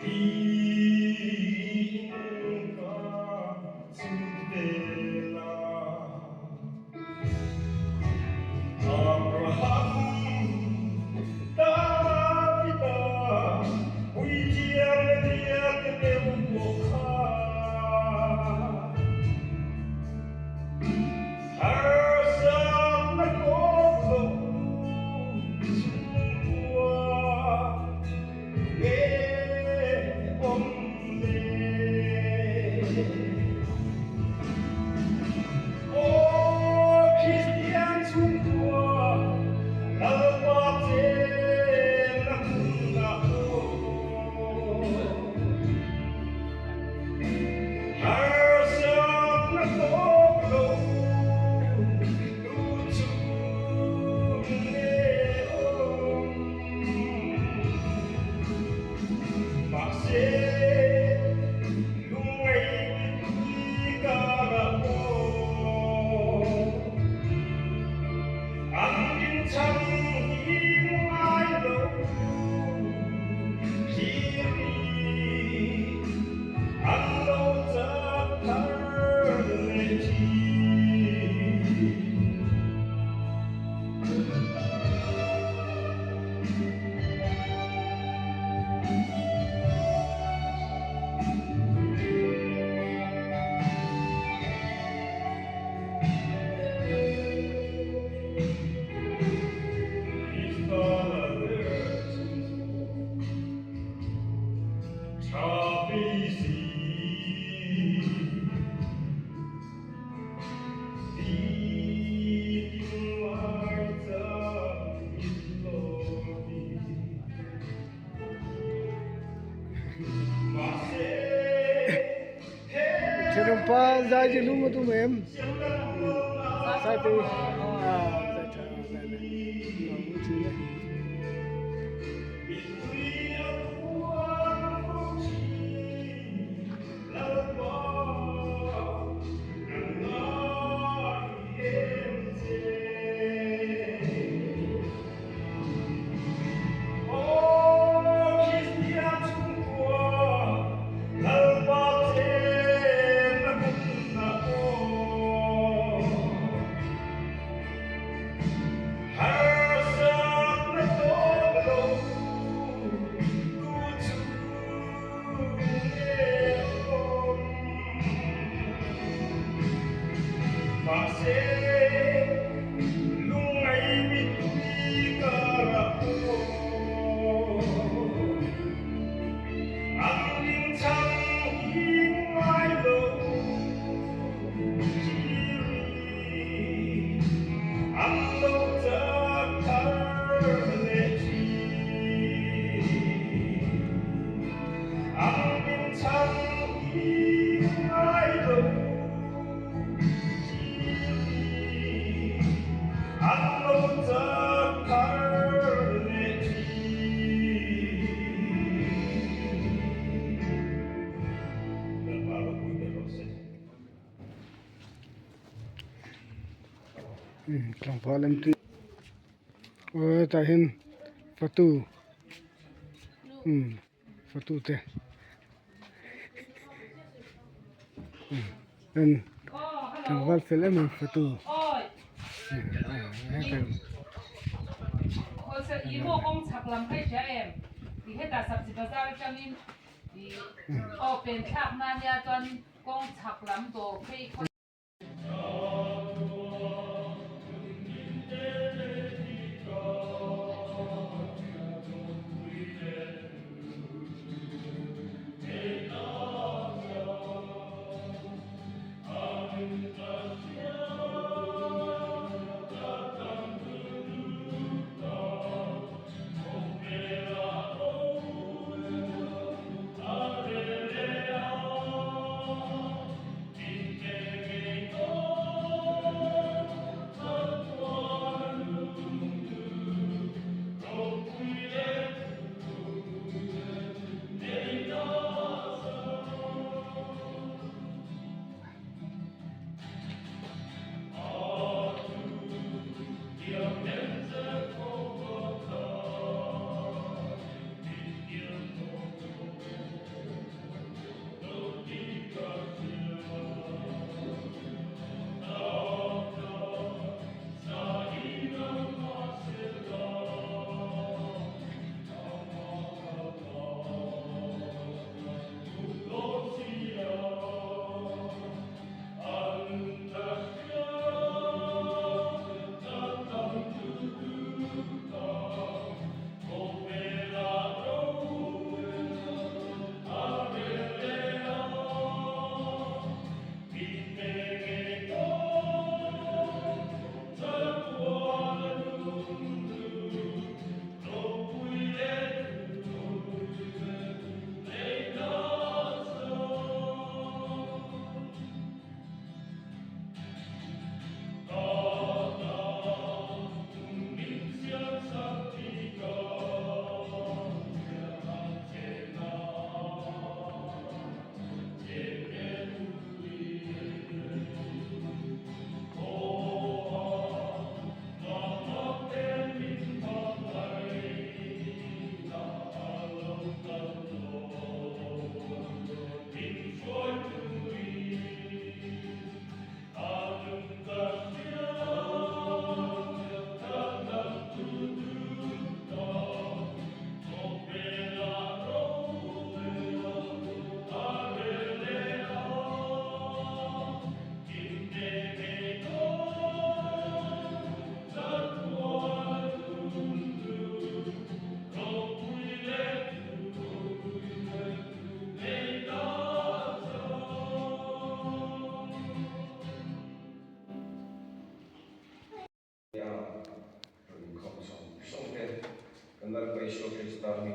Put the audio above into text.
Inca tutela Abraham Davida Ujian lihat Ebuka Harsan Nakobo Semua Omne Oh Christian semua Lalapate Nakuna Harsan Nakobo Lutsune Makse Terumpa zaji lumu tu mem. Satu. Satu. Uci ya. Trong phá lâm tu. Ta hin Fatu. Fatu te. Dan tanggal film Fatu. Ý mô công chặt làm hay trẻ em thì hết cả sập chỉ có ra cho nên thì bên khác mà nhà toàn công chặt làm đồ hay Con Jesucristo, mi